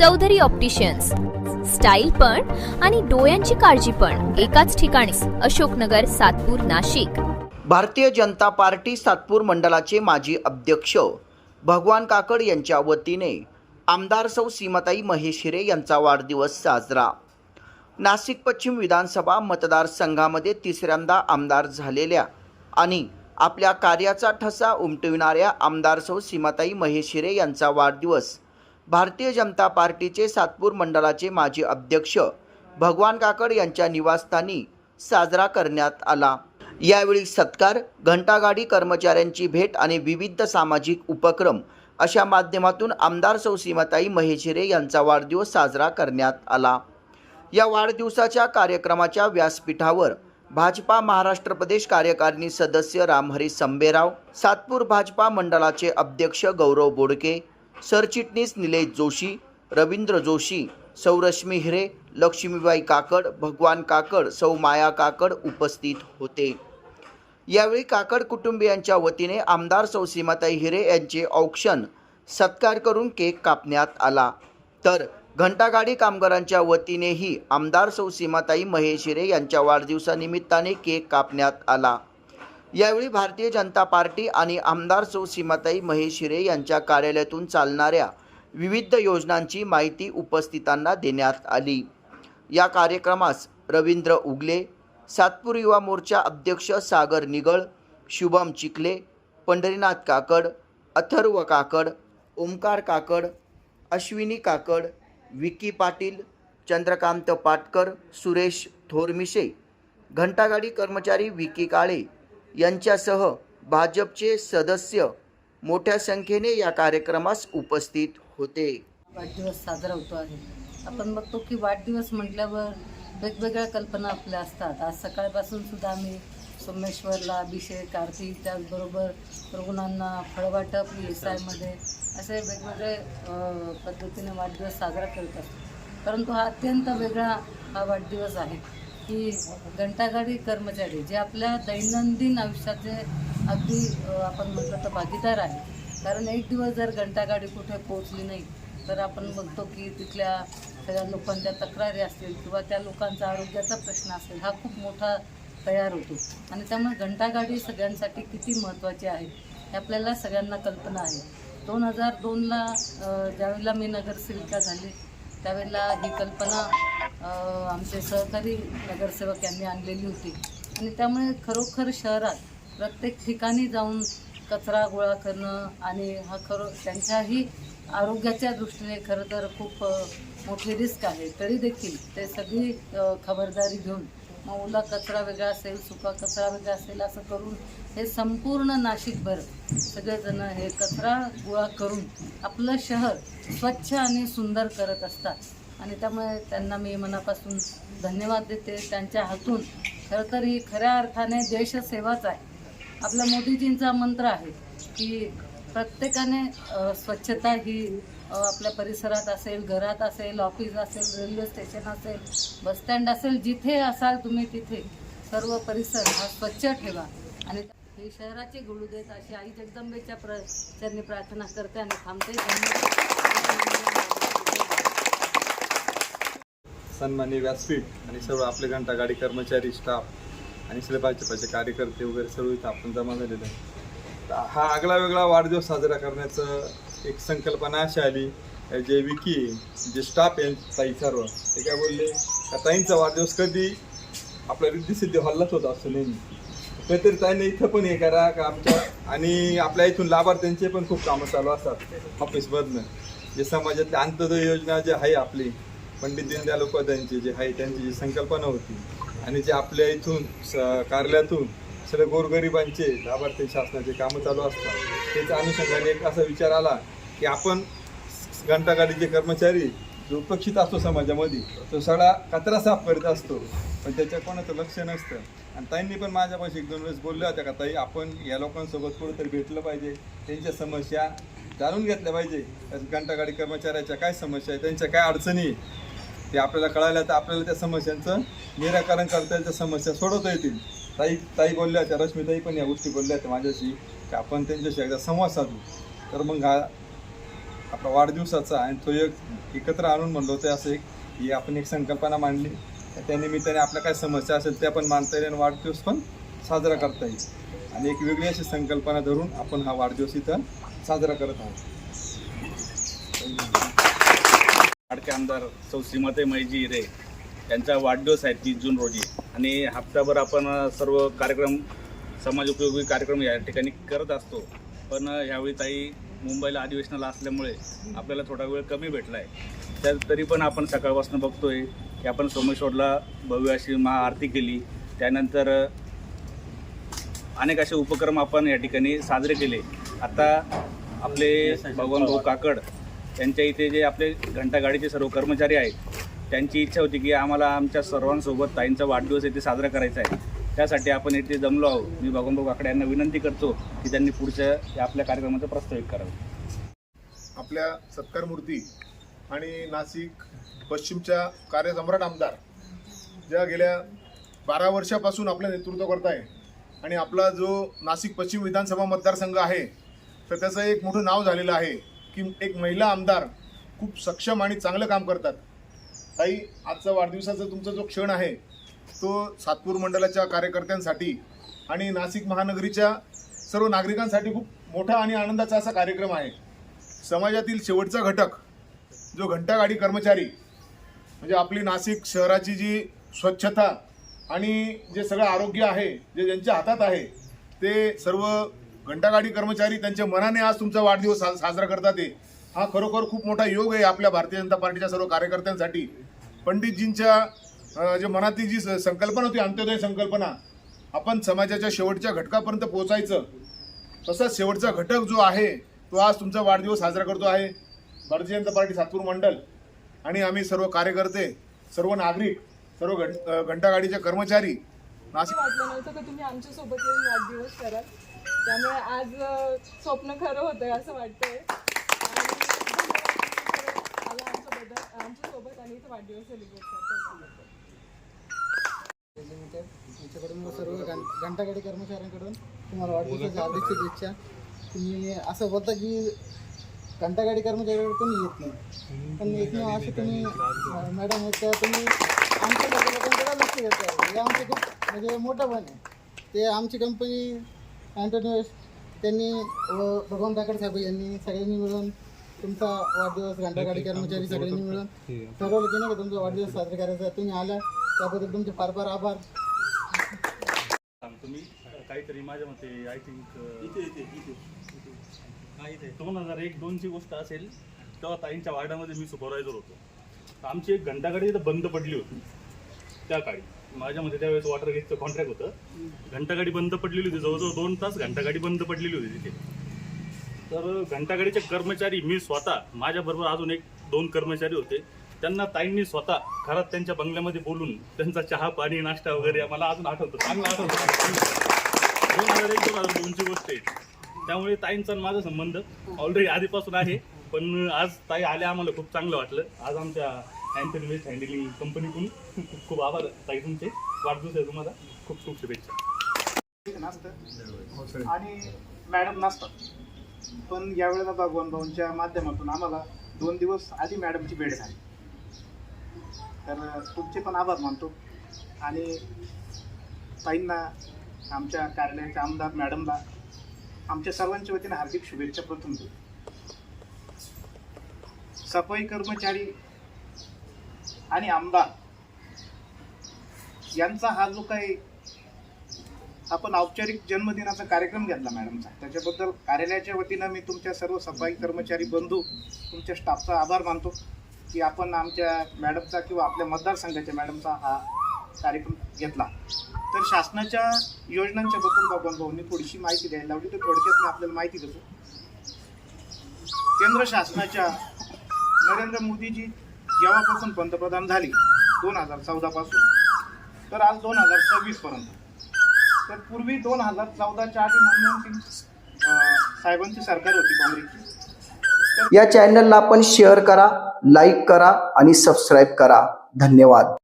Chaudhari opticians, style पण आणि डोळ्यांची काळजी पण एकाच ठिकाणी. अशोकनगर, सातपूर, नाशिक. भारतीय जनता पार्टी सातपूर मंडलाचे माजी अध्यक्ष भगवान काकड यांच्या वतीने आमदार सौ सीमाताई महेश हिरे यांचा वाढदिवस साजरा. नाशिक पश्चिम विधानसभा मतदारसंघामध्ये तिसऱ्यांदा आमदार झालेल्या आणि आपल्या कार्याचा ठसा उमटविणाऱ्या आमदार सौ सीमाताई महेश हिरे यांचा वाढदिवस भारतीय जनता पार्टीचे सातपूर मंडलाचे माजी अध्यक्ष भगवान काकड यांच्या निवासस्थानी साजरा करण्यात आला. यावेळी सत्कार, घंटागाडी कर्मचाऱ्यांची भेट आणि विविध सामाजिक उपक्रम अशा माध्यमातून आमदार सौ सीमाताई महेश हिरे यांचा वाढदिवस साजरा करण्यात आला. या वाढदिवसाच्या कार्यक्रमाच्या व्यासपीठावर भाजपा महाराष्ट्र प्रदेश कार्यकारिणी सदस्य रामहरी संबेराव, सातपूर भाजपा मंडलाचे अध्यक्ष गौरव बोडके, सरचिटणीस निलेश जोशी, रवींद्र जोशी, सौ रश्मी हिरे, लक्ष्मीबाई काकड, भगवान काकड, सौ माया काकड उपस्थित होते. यावेळी काकड कुटुंबियांच्या वतीने आमदार सौ सीमाताई हिरे यांचे औक्षण सत्कार करून केक कापण्यात आला. तर घंटागाडी कामगारांच्या वतीनेही आमदार सौ सीमाताई महेश हिरे यांच्या वाढदिवसानिमित्ताने केक कापण्यात आला. यावेळी भारतीय जनता पार्टी आणि आमदार सौ सीमाताई महेश हिरे यांच्या कार्यालयातून चालणाऱ्या विविध योजनांची माहिती उपस्थितांना देण्यात आली. या कार्यक्रमास रवींद्र उगले, सातपूर युवा मोर्चा अध्यक्ष सागर निगळ, शुभम चिखले, पंढरीनाथ काकड, अथर्व काकड, ओमकार काकड, अश्विनी काकड, विकी पाटील, चंद्रकांत पाटकर, सुरेश थोरमिशे, घंटागाडी कर्मचारी विकी काळे यांच्यासह भाजपचे सदस्य मोठ्या संख्येने या कार्यक्रमास उपस्थित होते. वाढदिवस साजरा होतो आहे. आपण बघतो की वाढदिवस म्हटल्यावर वेगवेगळ्या कल्पना आपल्या असतात. आज सकाळपासून सुद्धा आम्ही सोमेश्वरला अभिषेक, आरती, त्याचबरोबर रुग्णांना फळवाटप, व्यवसायामध्ये असे वेगवेगळे पद्धतीने वाढदिवस साजरा करत असतो. परंतु हा अत्यंत वेगळा हा वाढदिवस आहे की घंटागाडी कर्मचारी जे आपल्या दैनंदिन आयुष्याचे अगदी आपण म्हटलं तर भागीदार आहे. कारण एक दिवस जर घंटागाडी कुठे पोहोचली नाही तर आपण बघतो की तिथल्या सगळ्या लोकांच्या तक्रारी असतील किंवा त्या लोकांचा आरोग्याचा प्रश्न असेल हा खूप मोठा तयार होतो. आणि त्यामुळे घंटागाडी सगळ्यांसाठी किती महत्त्वाची आहे हे आपल्याला सगळ्यांना कल्पना आहे. 2002ला ज्यावेळेला मी नगरसेविका झाले त्यावेळेला ही कल्पना आमचे सहकारी नगरसेवक यांनी आणलेली होती. आणि त्यामुळे खरोखर शहरात प्रत्येक ठिकाणी जाऊन कचरा गोळा करणं आणि हा त्यांच्याही आरोग्याच्या दृष्टीने खरं तर खूप मोठी रिस्क आहे. तरी देखील ते सगळी खबरदारी घेऊन मग ओला कचरा वेगळा असेल, सुका कचरा वेगळा असेल असं करून हे संपूर्ण नाशिकभर सगळेजण हे कचरा गोळा करून आपलं शहर स्वच्छ आणि सुंदर करत असतात. आणि त्यामुळे त्यांना मी मनापासून धन्यवाद देते. त्यांच्या हातून खरं तर ही खऱ्या अर्थाने देशसेवाच आहे. आपल्या मोदीजींचा मंत्र आहे की प्रत्येकाने स्वच्छता ही आपल्या परिसरात असेल, घरात असेल, ऑफिस असेल, रेल्वे स्टेशन असेल, बसस्टँड असेल, जिथे असाल तुम्ही तिथे सर्व परिसर हा स्वच्छ ठेवा आणि ही शहराची गुळू देत अशी आई जगदंबेच्या चरणी प्रार्थना करते आणि थांबते. सन्माननीय व्यासपीठ आणि सर्व आपले घंटागाडी कर्मचारी, स्टाफ आणि सगळे भाजपाचे कार्यकर्ते वगैरे सर्व इथं आपण जमा झालेले आहे. हा आगळा वेगळा वाढदिवस साजरा करण्याचं एक संकल्पना अशी आली. जे विकी, जे स्टाफ आहे ताई सर्व ते काय बोलले का ताईंचा वाढदिवस कधी आपल्या रिद्धिसिद्धी हॉललाच होता असतो नेहमी. काहीतरी ताईंना इथं पण हे करा का आमच्या आणि आपल्या इथून लाभार्थ्यांचे पण खूप कामं चालू असतात ऑफिसमधनं. जे समाजातले अंत्योदय योजना जे आहे आपली पंडित दीनदयाल उपाध्यायांची जे आहे त्यांची जी संकल्पना होती आणि जे आपल्या इथून कार्यालयातून सगळे गोरगरिबांचे लाभार्थी शासनाचे कामं चालू असतात त्याच्या अनुषंगाने एक असा विचार आला की आपण घंटागाडीचे कर्मचारी जो उपेक्षित असतो समाजामध्ये तो सगळा कचरा साफ करत असतो पण त्याच्या कोणाचं लक्ष नसतं. आणि ताईंनी पण माझ्यापाशी 1-2 वेळेस बोलल्या होत्या का ताई आपण या लोकांसोबत कुठंतरी भेटलं पाहिजे, त्यांच्या समस्या जाणून घेतल्या पाहिजे. घंटागाडी कर्मचाऱ्याच्या काय समस्या आहे, त्यांच्या काय अडचणी ते आपल्याला कळायला तर आपल्याला त्या समस्यांचं निराकरण करता येईल, त्या समस्या सोडवता येतील. ताई बोलल्या होत्या, रश्मीताई पण या गोष्टी बोलल्या होत्या माझ्याशी की आपण त्यांच्याशी एकदा संवाद साधू. तर मग हा आपला वाढदिवसाचा आणि तो एक एकत्र आणून म्हणलो होतं असं एक ही आपण एक संकल्पना मांडली. त्या निमित्ताने आपल्या काय समस्या असेल त्या पण मांडता येईल आणि वाढदिवस पण साजरा करता येईल आणि एक वेगळी अशी संकल्पना धरून आपण हा वाढदिवस इथं साजरा करत आहोत. लाडके आमदार सौ श्रीमती मैजी हिरे यांचा वाढदिवस आहे 30 जून रोजी आणि हप्ताभर आपण सर्व कार्यक्रम समाजोपयोगी कार्यक्रम या ठिकाणी करत असतो. पण यावेळी ताई मुंबईला अधिवेशनाला असल्यामुळे आपल्याला थोडा वेळ कमी भेटला आहे. तरी पण आपण सकाळपासून बघतोय की आपण सोमेश्वरला भव्य अशी महाआरती केली. त्यानंतर अनेक असे उपक्रम आपण या ठिकाणी साजरे केले. आता आपले भगवान भाऊ काकड यांच्या इथे जे आपले घंटागाडीचे सर्व कर्मचारी आहेत त्यांची इच्छा होती की आम्हाला आमच्या सर्वांसोबत ताईंचा वाढदिवस इथे साजरा करायचा आहे. त्यासाठी आपण इथे जमलो आहोत. मी भगवान भाऊ काकड यांना विनंती करतो की त्यांनी पुढच्या आपल्या कार्यक्रमाचं प्रस्तावित करावं. आपल्या सत्कार मूर्ती आणि नाशिक पश्चिमच्या कार्यसम्राट आमदार ज्या गेल्या 12 वर्षापासून आपलं नेतृत्व करत आहे आणि आपला जो नाशिक पश्चिम विधानसभा मतदारसंघ आहे तर त्याचं एक मोठं नाव झालेलं आहे की एक महिला आमदार खूप सक्षम आणि चांगलं काम करतात. ताई, आजचा वाढदिवसाचा तुमचा जो क्षण आहे तो सातपूर मंडलाच्या कार्यकर्त्यांसाठी आणि नाशिक महानगरीच्या सर्व नागरिकांसाठी खूप मोठा आणि आनंदाचा असा कार्यक्रम आहे. समाजातील शेवटचा घटक जो घंटागाडी कर्मचारी म्हणजे आपली नाशिक शहराची जी स्वच्छता आणि जे सगळं आरोग्य आहे जे ज्यांच्या हातात आहे ते सर्व घंटागाडी कर्मचारी त्यांच्या मनाने आज तुमचा वाढदिवस साजरा करतात. हा खरोखर खूप मोठा योग आहे आपल्या भारतीय जनता पार्टीच्या सर्व कार्यकर्त्यांसाठी. पंडितजींच्या जे मनातली जी संकल्पना होती अंत्योदय संकल्पना आपण समाजाच्या शेवटच्या घटकापर्यंत पोहोचायचं तसाच शेवटचा घटक जो आहे तो आज तुमचा वाढदिवस साजरा करतो आहे. भारतीय जनता पार्टी सातपूर मंडल आणि आम्ही सर्व कार्यकर्ते सर्व नागरिक सर्व घंटागाडीचे कर्मचारी नाशिक वाटलं नव्हतं का तुम्ही आमच्यासोबत येऊन वाढदिवस कराल. त्यामुळे आज स्वप्न खरं होतंय असं वाटतंय आला आमच्यासोबत आणि इथं वाढदिवस सेलिब्रेट करतो. तुमच्याकडून सर्व घंटागाडी कर्मचाऱ्यांकडून तुम्हाला वाढदिवसाच्या हार्दिक शुभेच्छा. तुम्ही असं होतं की घंटागाडी कर्मचाऱ्याकडे कोणी येत नाही पण एकमेव असं तुम्ही मॅडम आहेत त्या तुम्ही आमच्या लोकांकडे लक्ष देता. हे आमचं खूप म्हणजे मोठं पण आहे. ते आमची कंपनी अँटोनियस त्यांनी व भगवान काकड साहेब यांनी सगळ्यांनी मिळून तुमचा वाढदिवस घंटागाडी कर्मचारी सगळ्यांनी मिळून ठरवलं की नाही का तुमचा वाढदिवस साजरा करायचा. तुम्ही आला त्याबद्दल तुमचे फार फार आभार. तुम्ही काहीतरी माझ्या मते आय थिंक 2001-2ची गोष्ट असेल तेव्हा ताईंच्या वार्डामध्ये मी सुपरवायझर होतो. आमची एक घंटागाडी इथं बंद पडली होती. त्या काळी माझ्या मते त्यावेळेस वॉटर गेटचं कॉन्ट्रॅक्ट होतं. घंटागाडी बंद पडलेली होती. जवळजवळ 2 तास घंटागाडी बंद पडलेली होती तिथे. तर घंटागाडीचे कर्मचारी मी स्वतः माझ्याबरोबर अजून 1-2 कर्मचारी होते. त्यांना ताईंनी स्वतः घरात त्यांच्या बंगल्यामध्ये बोलून त्यांचा चहा पाणी नाश्ता वगैरे मला अजून आठवतं चांगलं आठवतं. 2001-2002ची गोष्ट आहे. त्यामुळे ताईंचा माझा संबंध ऑलरेडी आधीपासून आहे. पण आज ताई आल्या आम्हाला खूप चांगलं वाटलं. आज आमच्या अँथनी वेस्ट हँडलिंग कंपनीकडून खूप खूप आभार ताई तुमचे. वाढदिवस आहे तुम्हाला खूप खूप शुभेच्छा. आणि मॅडम नसतात पण यावेळेला भगवान भाऊंच्या माध्यमातून आम्हाला 2 दिवस आधी मॅडमची भेट झाली. तर तुमचे पण आभार मानतो आणि ताईंना आमच्या कार्यालयाच्या आमदार मॅडमला आमच्या सर्वांच्या वतीने हार्दिक शुभेच्छा प्रथम देऊ. सफाई कर्मचारी आणि आमदार यांचा हा जो काही आपण औपचारिक जन्मदिनाचा कार्यक्रम घेतला मॅडमचा त्याच्याबद्दल कार्यालयाच्या वतीनं मी तुमच्या सर्व सफाई कर्मचारी बंधू तुमच्या स्टाफचा आभार मानतो की आपण आमच्या मॅडमचा किंवा आपल्या मतदारसंघाच्या मॅडमचा हा कार्यक्रम घेतला. तर शासनाच्या योजनांच्या बद्दल भगवान भाऊंनी थोडीशी माहिती द्यायला लावली तर थोडक्यात मी आपल्याला माहिती देतो. केंद्र शासनाच्या नरेंद्र मोदीजी जेव्हापासून पंतप्रधान झाले 2014 पासून तर आज 2026 पर्यंत. तर पूर्वी 2014च्या आधी मनमोहन सिंग साहेबांची सरकार होती काँग्रेसची. या चॅनलला आपण शेअर करा, लाईक करा आणि सबस्क्राईब करा. धन्यवाद.